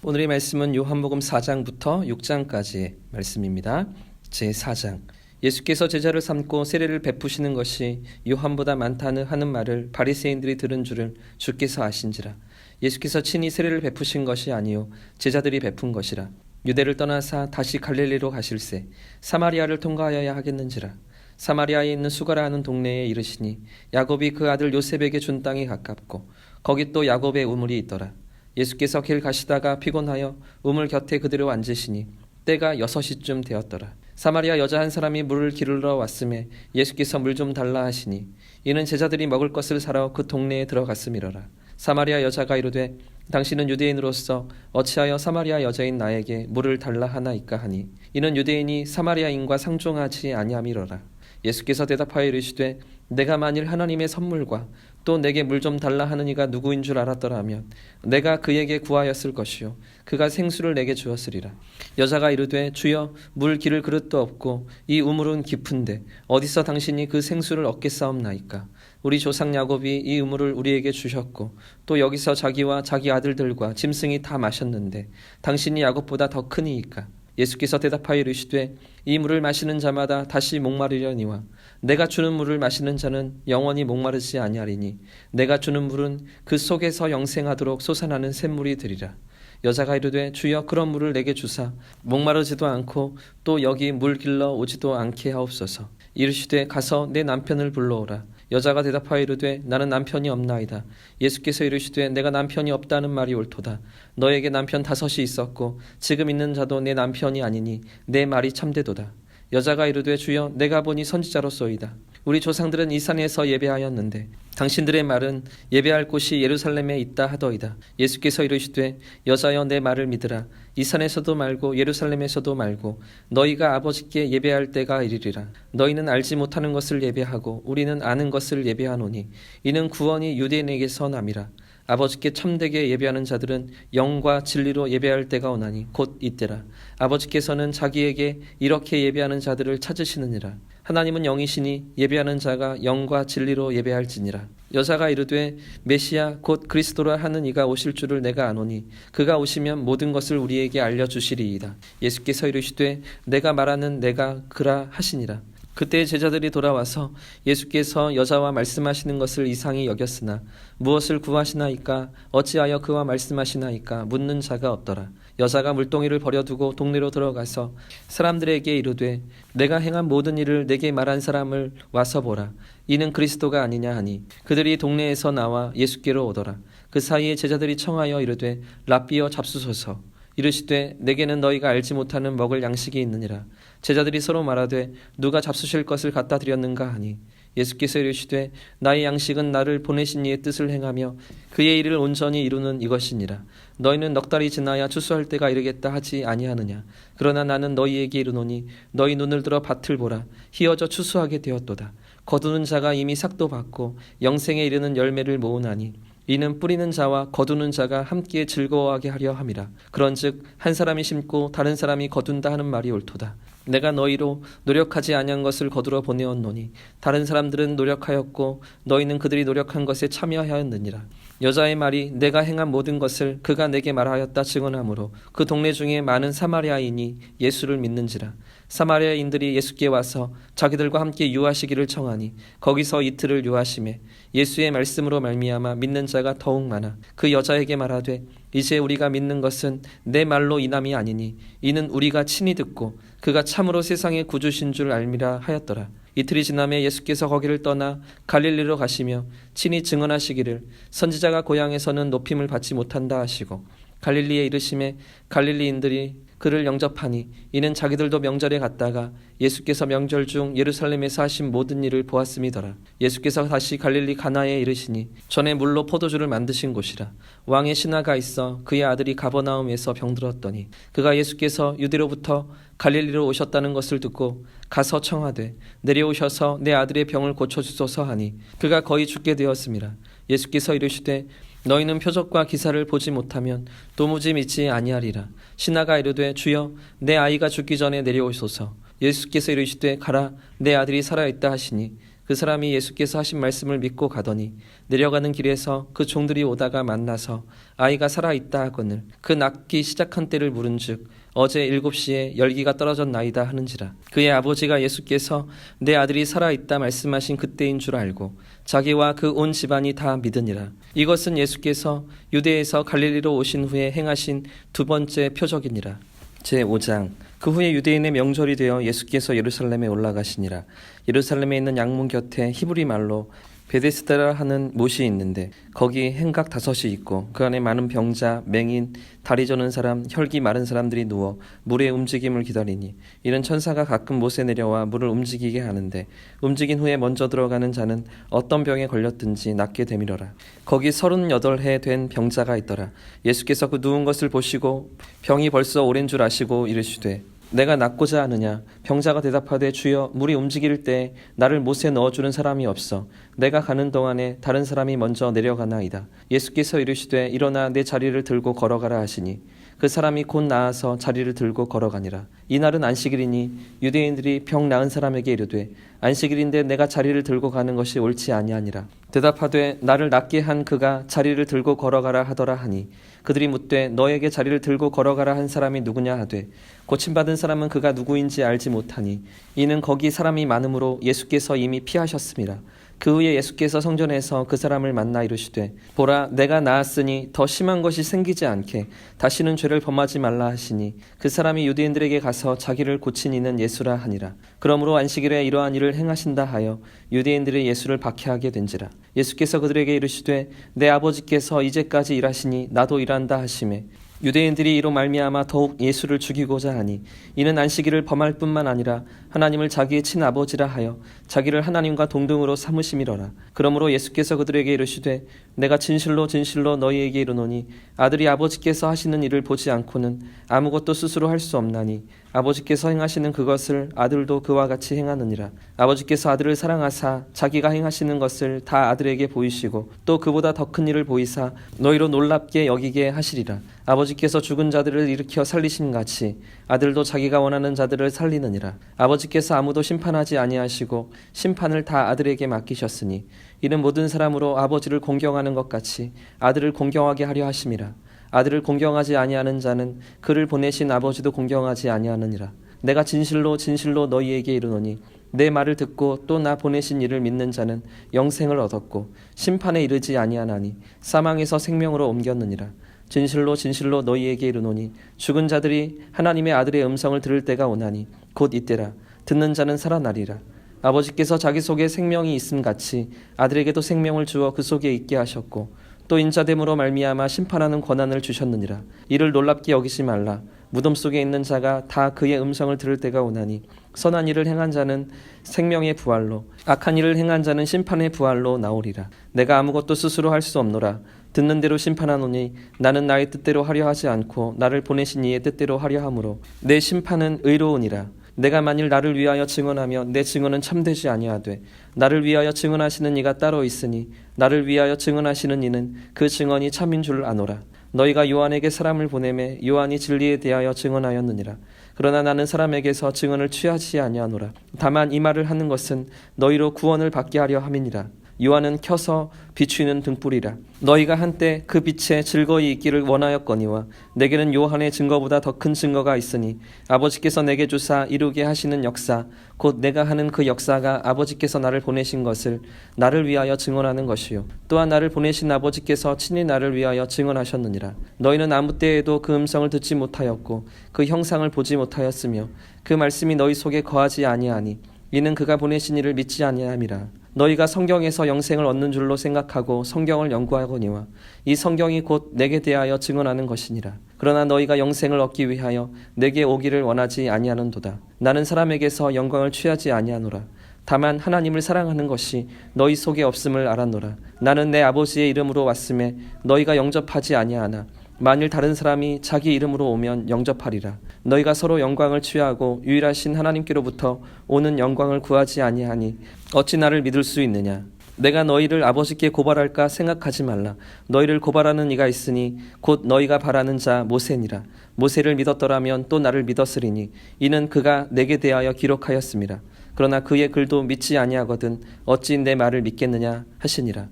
오늘의 말씀은 요한복음 4장부터 6장까지의 말씀입니다. 제4장. 예수께서 제자를 삼고 세례를 베푸시는 것이 요한보다 많다는 하는 말을 바리새인들이 들은 줄을 주께서 아신지라. 예수께서 친히 세례를 베푸신 것이 아니요 제자들이 베푼 것이라. 유대를 떠나사 다시 갈릴리로 가실새 사마리아를 통과하여야 하겠는지라. 사마리아에 있는 수가라 하는 동네에 이르시니 야곱이 그 아들 요셉에게 준 땅이 가깝고 거기 또 야곱의 우물이 있더라. 예수께서 길 가시다가 피곤하여 우물 곁에 그대로 앉으시니 때가 6시쯤 되었더라. 사마리아 여자 한 사람이 물을 기르러 왔음에 예수께서 물 좀 달라 하시니 이는 제자들이 먹을 것을 사러 그 동네에 들어갔음이러라. 사마리아 여자가 이르되 당신은 유대인으로서 어찌하여 사마리아 여자인 나에게 물을 달라 하나이까 하니 이는 유대인이 사마리아인과 상종하지 아니함이러라. 예수께서 대답하여 이르시되 내가 만일 하나님의 선물과 또 내게 물 좀 달라 하는 이가 누구인 줄 알았더라면 내가 그에게 구하였을 것이요 그가 생수를 내게 주었으리라. 여자가 이르되 주여 물 기를 그릇도 없고 이 우물은 깊은데 어디서 당신이 그 생수를 얻겠사옵나이까. 우리 조상 야곱이 이 우물을 우리에게 주셨고 또 여기서 자기와 자기 아들들과 짐승이 다 마셨는데 당신이 야곱보다 더 크니이까. 예수께서 대답하여 이르시되 이 물을 마시는 자마다 다시 목마르려니와 내가 주는 물을 마시는 자는 영원히 목마르지 아니하리니 내가 주는 물은 그 속에서 영생하도록 솟아나는 샘물이 되리라. 여자가 이르되 주여 그런 물을 내게 주사 목마르지도 않고 또 여기 물 길러 오지도 않게 하옵소서. 이르시되 가서 내 남편을 불러오라. 여자가 대답하여 이르되 나는 남편이 없나이다. 예수께서 이르시되 내가 남편이 없다는 말이 옳도다. 너에게 남편 5이 있었고 지금 있는 자도 내 남편이 아니니 내 말이 참되도다. 여자가 이르되 주여 내가 보니 선지자로소이다. 우리 조상들은 이 산에서 예배하였는데 당신들의 말은 예배할 곳이 예루살렘에 있다 하더이다. 예수께서 이르시되 여자여 내 말을 믿으라. 이 산에서도 말고 예루살렘에서도 말고 너희가 아버지께 예배할 때가 이르리라. 너희는 알지 못하는 것을 예배하고 우리는 아는 것을 예배하노니 이는 구원이 유대인에게서 남이라. 아버지께 참되게 예배하는 자들은 영과 진리로 예배할 때가 오나니 곧 이때라. 아버지께서는 자기에게 이렇게 예배하는 자들을 찾으시느니라. 하나님은 영이시니 예배하는 자가 영과 진리로 예배할지니라. 여자가 이르되 메시아 곧 그리스도라 하는 이가 오실 줄을 내가 아노니 그가 오시면 모든 것을 우리에게 알려주시리이다. 예수께서 이르시되 내가 말하는 내가 그라 하시니라. 그때 제자들이 돌아와서 예수께서 여자와 말씀하시는 것을 이상히 여겼으나 무엇을 구하시나이까 어찌하여 그와 말씀하시나이까 묻는 자가 없더라. 여자가 물동이를 버려두고 동네로 들어가서 사람들에게 이르되 내가 행한 모든 일을 내게 말한 사람을 와서 보라. 이는 그리스도가 아니냐 하니 그들이 동네에서 나와 예수께로 오더라. 그 사이에 제자들이 청하여 이르되 랍비여 잡수소서. 이르시되 내게는 너희가 알지 못하는 먹을 양식이 있느니라. 제자들이 서로 말하되 누가 잡수실 것을 갖다 드렸는가 하니 예수께서 이르시되 나의 양식은 나를 보내신 이의 뜻을 행하며 그의 일을 온전히 이루는 이것이니라. 너희는 넉 달이 지나야 추수할 때가 이르겠다 하지 아니하느냐. 그러나 나는 너희에게 이르노니 너희 눈을 들어 밭을 보라. 희어져 추수하게 되었도다. 거두는 자가 이미 삭도 받고 영생에 이르는 열매를 모으나니 이는 뿌리는 자와 거두는 자가 함께 즐거워하게 하려 함이라. 그런즉 한 사람이 심고 다른 사람이 거둔다 하는 말이 옳도다. 내가 너희로 노력하지 아니한 것을 거두러 보내었노니 다른 사람들은 노력하였고 너희는 그들이 노력한 것에 참여하였느니라. 여자의 말이 내가 행한 모든 것을 그가 내게 말하였다 증언하므로 그 동네 중에 많은 사마리아인이 예수를 믿는지라. 사마리아인들이 예수께 와서 자기들과 함께 유하시기를 청하니 거기서 이틀을 유하시매 예수의 말씀으로 말미암아 믿는 자가 더욱 많아 그 여자에게 말하되 이제 우리가 믿는 것은 내 말로 인함이 아니니 이는 우리가 친히 듣고 그가 참으로 세상의 구주신 줄 알미라 하였더라. 이틀이 지나매 예수께서 거기를 떠나 갈릴리로 가시며 친히 증언하시기를 선지자가 고향에서는 높임을 받지 못한다 하시고 갈릴리에 이르심에 갈릴리인들이 그를 영접하니 이는 자기들도 명절에 갔다가 예수께서 명절 중 예루살렘에서 하신 모든 일을 보았음이더라. 예수께서 다시 갈릴리 가나에 이르시니 전에 물로 포도주를 만드신 곳이라. 왕의 신하가 있어 그의 아들이 가버나움에서 병들었더니 그가 예수께서 유대로부터 갈릴리로 오셨다는 것을 듣고 가서 청하되 내려오셔서 내 아들의 병을 고쳐주소서 하니 그가 거의 죽게 되었음이라. 예수께서 이르시되 너희는 표적과 기사를 보지 못하면 도무지 믿지 아니하리라. 신하가 이르되 주여 내 아이가 죽기 전에 내려오소서. 예수께서 이르시되 가라 내 아들이 살아있다 하시니 그 사람이 예수께서 하신 말씀을 믿고 가더니 내려가는 길에서 그 종들이 오다가 만나서 아이가 살아있다 하거늘 그 낫기 시작한 때를 물은즉 어제 7시에 열기가 떨어졌나이다 하는지라. 그의 아버지가 예수께서 내 아들이 살아있다 말씀하신 그때인 줄 알고 자기와 그 온 집안이 다 믿으니라. 이것은 예수께서 유대에서 갈릴리로 오신 후에 행하신 두 번째 표적이니라. 제5장. 그 후에 유대인의 명절이 되어 예수께서 예루살렘에 올라가시니라. 예루살렘에 있는 양문 곁에 히브리 말로 베데스다라 하는 못이 있는데 거기 행각 5이 있고 그 안에 많은 병자, 맹인, 다리 저는 사람, 혈기 마른 사람들이 누워 물의 움직임을 기다리니 이는 천사가 가끔 못에 내려와 물을 움직이게 하는데 움직인 후에 먼저 들어가는 자는 어떤 병에 걸렸든지 낫게 되밀어라. 거기 38해 된 병자가 있더라. 예수께서 그 누운 것을 보시고 병이 벌써 오랜 줄 아시고 이르시되 내가 낫고자 하느냐? 병자가 대답하되 주여 물이 움직일 때 나를 못에 넣어주는 사람이 없어 내가 가는 동안에 다른 사람이 먼저 내려가나이다. 예수께서 이르시되 일어나 내 자리를 들고 걸어가라 하시니 그 사람이 곧 나아서 자리를 들고 걸어가니라. 이날은 안식일이니 유대인들이 병 나은 사람에게 이르되 안식일인데 내가 자리를 들고 가는 것이 옳지 아니하니라. 대답하되 나를 낫게 한 그가 자리를 들고 걸어가라 하더라 하니 그들이 묻되 너에게 자리를 들고 걸어가라 한 사람이 누구냐 하되 고침받은 사람은 그가 누구인지 알지 못하니 이는 거기 사람이 많으므로 예수께서 이미 피하셨음이라. 그 후에 예수께서 성전에서 그 사람을 만나 이르시되 보라 내가 나았으니 더 심한 것이 생기지 않게 다시는 죄를 범하지 말라 하시니 그 사람이 유대인들에게 가서 자기를 고친 이는 예수라 하니라. 그러므로 안식일에 이러한 일을 행하신다 하여 유대인들이 예수를 박해하게 된지라. 예수께서 그들에게 이르시되 내 아버지께서 이제까지 일하시니 나도 일한다 하시매 유대인들이 이로 말미암아 더욱 예수를 죽이고자 하니 이는 안식일을 범할 뿐만 아니라 하나님을 자기의 친아버지라 하여 자기를 하나님과 동등으로 삼으심이로라. 그러므로 예수께서 그들에게 이르시되 내가 진실로 진실로 너희에게 이르노니 아들이 아버지께서 하시는 일을 보지 않고는 아무것도 스스로 할 수 없나니 아버지께서 행하시는 그것을 아들도 그와 같이 행하느니라. 아버지께서 아들을 사랑하사 자기가 행하시는 것을 다 아들에게 보이시고 또 그보다 더 큰 일을 보이사 너희로 놀랍게 여기게 하시리라. 아버지께서 죽은 자들을 일으켜 살리심 같이 아들도 자기가 원하는 자들을 살리느니라. 아버지께서 아무도 심판하지 아니하시고 심판을 다 아들에게 맡기셨으니 이는 모든 사람으로 아버지를 공경하는 것 같이 아들을 공경하게 하려 하심이라. 아들을 공경하지 아니하는 자는 그를 보내신 아버지도 공경하지 아니하느니라. 내가 진실로 진실로 너희에게 이르노니 내 말을 듣고 또 나 보내신 이를 믿는 자는 영생을 얻었고 심판에 이르지 아니하나니 사망에서 생명으로 옮겼느니라. 진실로 진실로 너희에게 이르노니 죽은 자들이 하나님의 아들의 음성을 들을 때가 오나니 곧 이때라. 듣는 자는 살아나리라. 아버지께서 자기 속에 생명이 있음 같이 아들에게도 생명을 주어 그 속에 있게 하셨고 또 인자됨으로 말미암아 심판하는 권한을 주셨느니라. 이를 놀랍게 여기지 말라. 무덤 속에 있는 자가 다 그의 음성을 들을 때가 오나니 선한 일을 행한 자는 생명의 부활로 악한 일을 행한 자는 심판의 부활로 나오리라. 내가 아무것도 스스로 할 수 없노라. 듣는 대로 심판하노니 나는 나의 뜻대로 하려 하지 않고 나를 보내신 이의 뜻대로 하려 함으로 내 심판은 의로우니라. 내가 만일 나를 위하여 증언하며 내 증언은 참되지 아니하되 나를 위하여 증언하시는 이가 따로 있으니 나를 위하여 증언하시는 이는 그 증언이 참인 줄 아노라. 너희가 요한에게 사람을 보내매 요한이 진리에 대하여 증언하였느니라. 그러나 나는 사람에게서 증언을 취하지 아니하노라. 다만 이 말을 하는 것은 너희로 구원을 받게 하려 함이니라. 요한은 켜서 비추는 등불이라. 너희가 한때 그 빛에 즐거이 있기를 원하였거니와 내게는 요한의 증거보다 더 큰 증거가 있으니 아버지께서 내게 주사 이루게 하시는 역사 곧 내가 하는 그 역사가 아버지께서 나를 보내신 것을 나를 위하여 증언하는 것이요 또한 나를 보내신 아버지께서 친히 나를 위하여 증언하셨느니라. 너희는 아무 때에도 그 음성을 듣지 못하였고 그 형상을 보지 못하였으며 그 말씀이 너희 속에 거하지 아니하니 이는 그가 보내신 이를 믿지 아니함이라. 너희가 성경에서 영생을 얻는 줄로 생각하고 성경을 연구하거니와 이 성경이 곧 내게 대하여 증언하는 것이니라. 그러나 너희가 영생을 얻기 위하여 내게 오기를 원하지 아니하는도다. 나는 사람에게서 영광을 취하지 아니하노라. 다만 하나님을 사랑하는 것이 너희 속에 없음을 알았노라. 나는 내 아버지의 이름으로 왔음에 너희가 영접하지 아니하나 만일 다른 사람이 자기 이름으로 오면 영접하리라. 너희가 서로 영광을 취하고 유일하신 하나님께로부터 오는 영광을 구하지 아니하니 어찌 나를 믿을 수 있느냐. 내가 너희를 아버지께 고발할까 생각하지 말라. 너희를 고발하는 이가 있으니 곧 너희가 바라는 자 모세니라. 모세를 믿었더라면 또 나를 믿었으리니 이는 그가 내게 대하여 기록하였음이라. 그러나 그의 글도 믿지 아니하거든 어찌 내 말을 믿겠느냐 하시니라.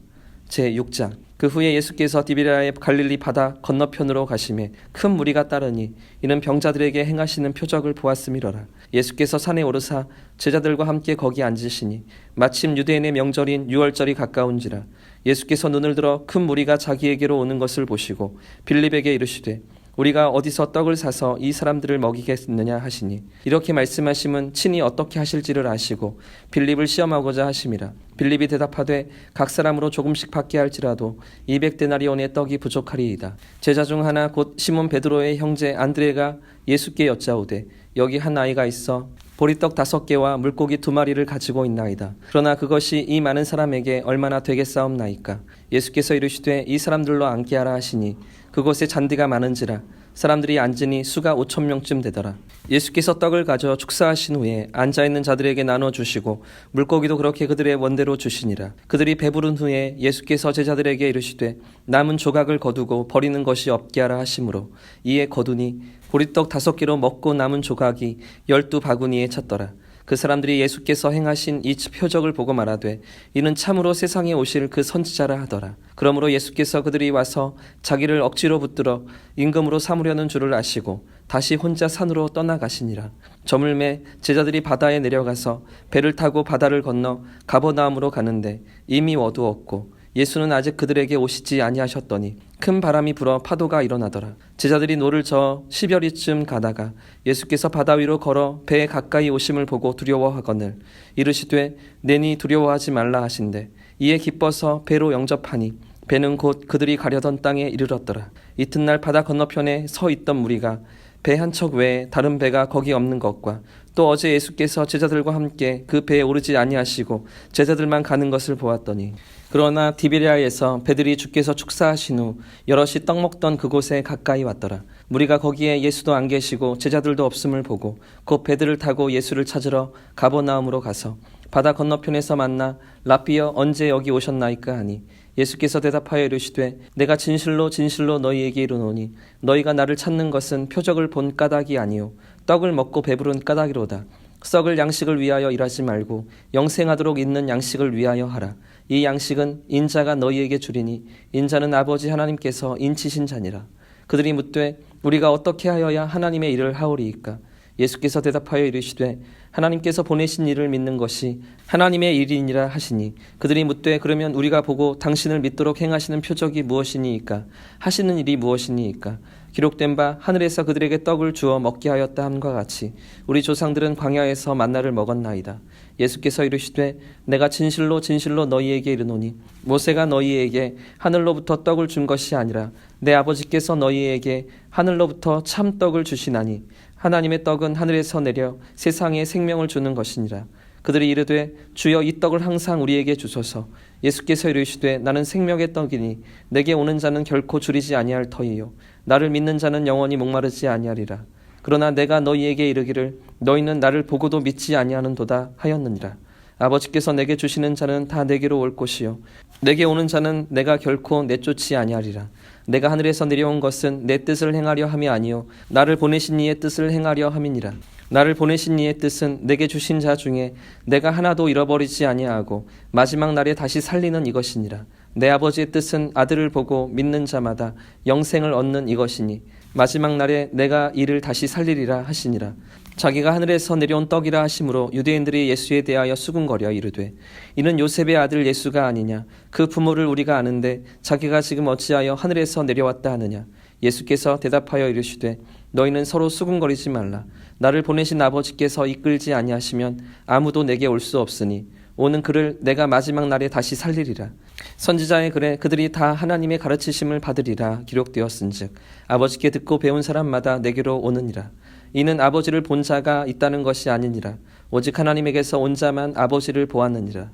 제6장. 그 후에 예수께서 디베랴의 갈릴리 바다 건너편으로 가시매 큰 무리가 따르니 이는 병자들에게 행하시는 표적을 보았음이로라. 예수께서 산에 오르사 제자들과 함께 거기 앉으시니 마침 유대인의 명절인 유월절이 가까운지라. 예수께서 눈을 들어 큰 무리가 자기에게로 오는 것을 보시고 빌립에게 이르시되 우리가 어디서 떡을 사서 이 사람들을 먹이겠느냐 하시니 이렇게 말씀하심은 친히 어떻게 하실지를 아시고 빌립을 시험하고자 하심이라. 빌립이 대답하되 각 사람으로 조금씩 받게 할지라도 200데나리온의 떡이 부족하리이다. 제자 중 하나 곧 시몬 베드로의 형제 안드레가 예수께 여짜오되 여기 한 아이가 있어 보리떡 5개와 물고기 2마리를 가지고 있나이다. 그러나 그것이 이 많은 사람에게 얼마나 되겠사옵나이까. 예수께서 이르시되 이 사람들로 앉게 하라 하시니 그곳에 잔디가 많은지라 사람들이 앉으니 수가 5,000명쯤 되더라. 예수께서 떡을 가져 축사하신 후에 앉아있는 자들에게 나눠주시고 물고기도 그렇게 그들의 원대로 주시니라. 그들이 배부른 후에 예수께서 제자들에게 이르시되 남은 조각을 거두고 버리는 것이 없게 하라 하시므로 이에 거두니 보리떡 5개로 먹고 남은 조각이 12바구니에 찼더라. 그 사람들이 예수께서 행하신 이 표적을 보고 말하되 이는 참으로 세상에 오실 그 선지자라 하더라. 그러므로 예수께서 그들이 와서 자기를 억지로 붙들어 임금으로 삼으려는 줄을 아시고 다시 혼자 산으로 떠나가시니라. 저물매 제자들이 바다에 내려가서 배를 타고 바다를 건너 가버나움으로 가는데 이미 어두웠고 예수는 아직 그들에게 오시지 아니하셨더니 큰 바람이 불어 파도가 일어나더라. 제자들이 노를 저어 10여리쯤 가다가 예수께서 바다 위로 걸어 배에 가까이 오심을 보고 두려워하거늘 이르시되 내니 두려워하지 말라 하신대 이에 기뻐서 배로 영접하니 배는 곧 그들이 가려던 땅에 이르렀더라. 이튿날 바다 건너편에 서 있던 무리가 배 한 척 외에 다른 배가 거기 없는 것과 또 어제 예수께서 제자들과 함께 그 배에 오르지 아니하시고 제자들만 가는 것을 보았더니 그러나 디베랴에서 배들이 주께서 축사하신 후 여럿이 떡 먹던 그곳에 가까이 왔더라. 무리가 거기에 예수도 안 계시고 제자들도 없음을 보고 곧 배들을 타고 예수를 찾으러 가버나움으로 가서 바다 건너편에서 만나 랍비여 언제 여기 오셨나이까 하니 예수께서 대답하여 이르시되 내가 진실로 진실로 너희에게 이르노니 너희가 나를 찾는 것은 표적을 본 까닭이 아니요 떡을 먹고 배부른 까닭이로다. 썩을 양식을 위하여 일하지 말고 영생하도록 있는 양식을 위하여 하라. 이 양식은 인자가 너희에게 주리니 인자는 아버지 하나님께서 인치신 자니라. 그들이 묻되 우리가 어떻게 하여야 하나님의 일을 하오리이까. 예수께서 대답하여 이르시되 하나님께서 보내신 일을 믿는 것이 하나님의 일이니라 하시니 그들이 묻되 그러면 우리가 보고 당신을 믿도록 행하시는 표적이 무엇이니이까 하시는 일이 무엇이니이까. 기록된 바 하늘에서 그들에게 떡을 주어 먹게 하였다 함과 같이 우리 조상들은 광야에서 만나를 먹었나이다. 예수께서 이르시되 내가 진실로 진실로 너희에게 이르노니 모세가 너희에게 하늘로부터 떡을 준 것이 아니라 내 아버지께서 너희에게 하늘로부터 참 떡을 주시나니 하나님의 떡은 하늘에서 내려 세상에 생명을 주는 것이니라. 그들이 이르되 주여 이 떡을 항상 우리에게 주소서. 예수께서 이르시되 나는 생명의 떡이니 내게 오는 자는 결코 줄이지 아니할 터이요 나를 믿는 자는 영원히 목마르지 아니하리라. 그러나 내가 너희에게 이르기를 너희는 나를 보고도 믿지 아니하는도다 하였느니라. 아버지께서 내게 주시는 자는 다 내게로 올 것이요 내게 오는 자는 내가 결코 내쫓지 아니하리라. 내가 하늘에서 내려온 것은 내 뜻을 행하려 함이 아니요 나를 보내신 이의 뜻을 행하려 함이니라. 나를 보내신 이의 뜻은 내게 주신 자 중에 내가 하나도 잃어버리지 아니하고 마지막 날에 다시 살리는 이것이니라. 내 아버지의 뜻은 아들을 보고 믿는 자마다 영생을 얻는 이것이니 마지막 날에 내가 이를 다시 살리리라 하시니라. 자기가 하늘에서 내려온 떡이라 하심으로 유대인들이 예수에 대하여 수군거려 이르되 이는 요셉의 아들 예수가 아니냐. 그 부모를 우리가 아는데 자기가 지금 어찌하여 하늘에서 내려왔다 하느냐. 예수께서 대답하여 이르시되 너희는 서로 수군거리지 말라. 나를 보내신 아버지께서 이끌지 아니하시면 아무도 내게 올 수 없으니 오는 그를 내가 마지막 날에 다시 살리리라. 선지자의 글에 그들이 다 하나님의 가르치심을 받으리라 기록되었은즉 아버지께 듣고 배운 사람마다 내게로 오느니라. 이는 아버지를 본 자가 있다는 것이 아니니라. 오직 하나님에게서 온 자만 아버지를 보았느니라.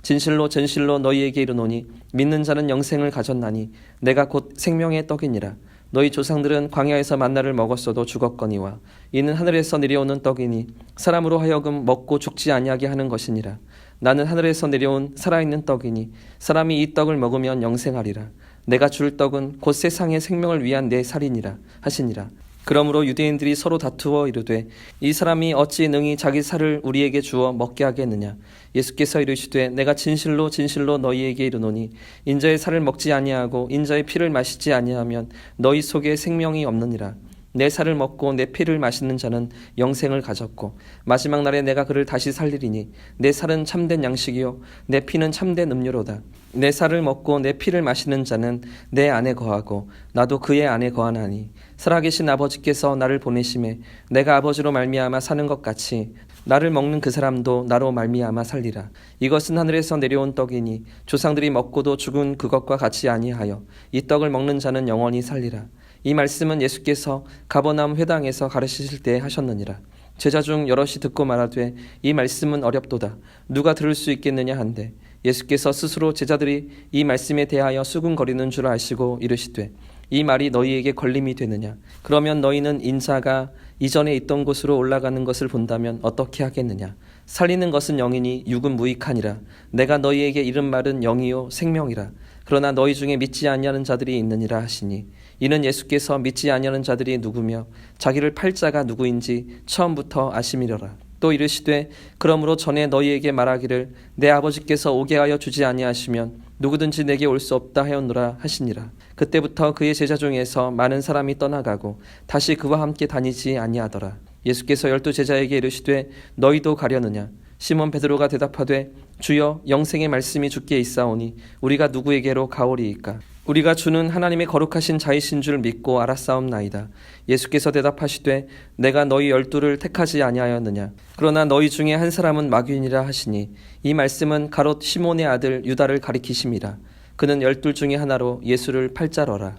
진실로 진실로 너희에게 이르노니 믿는 자는 영생을 가졌나니 내가 곧 생명의 떡이니라. 너희 조상들은 광야에서 만나를 먹었어도 죽었거니와 이는 하늘에서 내려오는 떡이니 사람으로 하여금 먹고 죽지 아니하게 하는 것이니라. 나는 하늘에서 내려온 살아있는 떡이니 사람이 이 떡을 먹으면 영생하리라. 내가 줄 떡은 곧 세상의 생명을 위한 내 살이니라 하시니라. 그러므로 유대인들이 서로 다투어 이르되 이 사람이 어찌 능히 자기 살을 우리에게 주어 먹게 하겠느냐. 예수께서 이르시되 내가 진실로 진실로 너희에게 이르노니 인자의 살을 먹지 아니하고 인자의 피를 마시지 아니하면 너희 속에 생명이 없느니라. 내 살을 먹고 내 피를 마시는 자는 영생을 가졌고 마지막 날에 내가 그를 다시 살리리니 내 살은 참된 양식이요 내 피는 참된 음료로다. 내 살을 먹고 내 피를 마시는 자는 내 안에 거하고 나도 그의 안에 거하나니 살아계신 아버지께서 나를 보내심에 내가 아버지로 말미암아 사는 것 같이 나를 먹는 그 사람도 나로 말미암아 살리라. 이것은 하늘에서 내려온 떡이니 조상들이 먹고도 죽은 그것과 같이 아니하여 이 떡을 먹는 자는 영원히 살리라. 이 말씀은 예수께서 가버나움 회당에서 가르치실 때 하셨느니라. 제자 중 여럿이 듣고 말하되 이 말씀은 어렵도다. 누가 들을 수 있겠느냐 한데 예수께서 스스로 제자들이 이 말씀에 대하여 수군거리는 줄 아시고 이르시되 이 말이 너희에게 걸림이 되느냐. 그러면 너희는 인자가 이전에 있던 곳으로 올라가는 것을 본다면 어떻게 하겠느냐. 살리는 것은 영이니 육은 무익하니라. 내가 너희에게 이른 말은 영이요 생명이라. 그러나 너희 중에 믿지 아니하는 자들이 있느니라 하시니 이는 예수께서 믿지 아니하는 자들이 누구며 자기를 팔 자가 누구인지 처음부터 아심이려라. 또 이르시되 그러므로 전에 너희에게 말하기를 내 아버지께서 오게 하여 주지 아니하시면 누구든지 내게 올 수 없다 하였노라 하시니라. 그때부터 그의 제자 중에서 많은 사람이 떠나가고 다시 그와 함께 다니지 아니하더라. 예수께서 12 제자에게 이르시되 너희도 가려느냐. 시몬 베드로가 대답하되 주여 영생의 말씀이 주께 있사오니 우리가 누구에게로 가오리이까. 우리가 주는 하나님의 거룩하신 자이신 줄 믿고 알았사옵나이다. 예수께서 대답하시되 내가 너희 12를 택하지 아니하였느냐. 그러나 너희 중에 한 사람은 마귀니라 하시니 이 말씀은 가롯 시몬의 아들 유다를 가리키심이라. 그는 12 중에 하나로 예수를 팔자러라.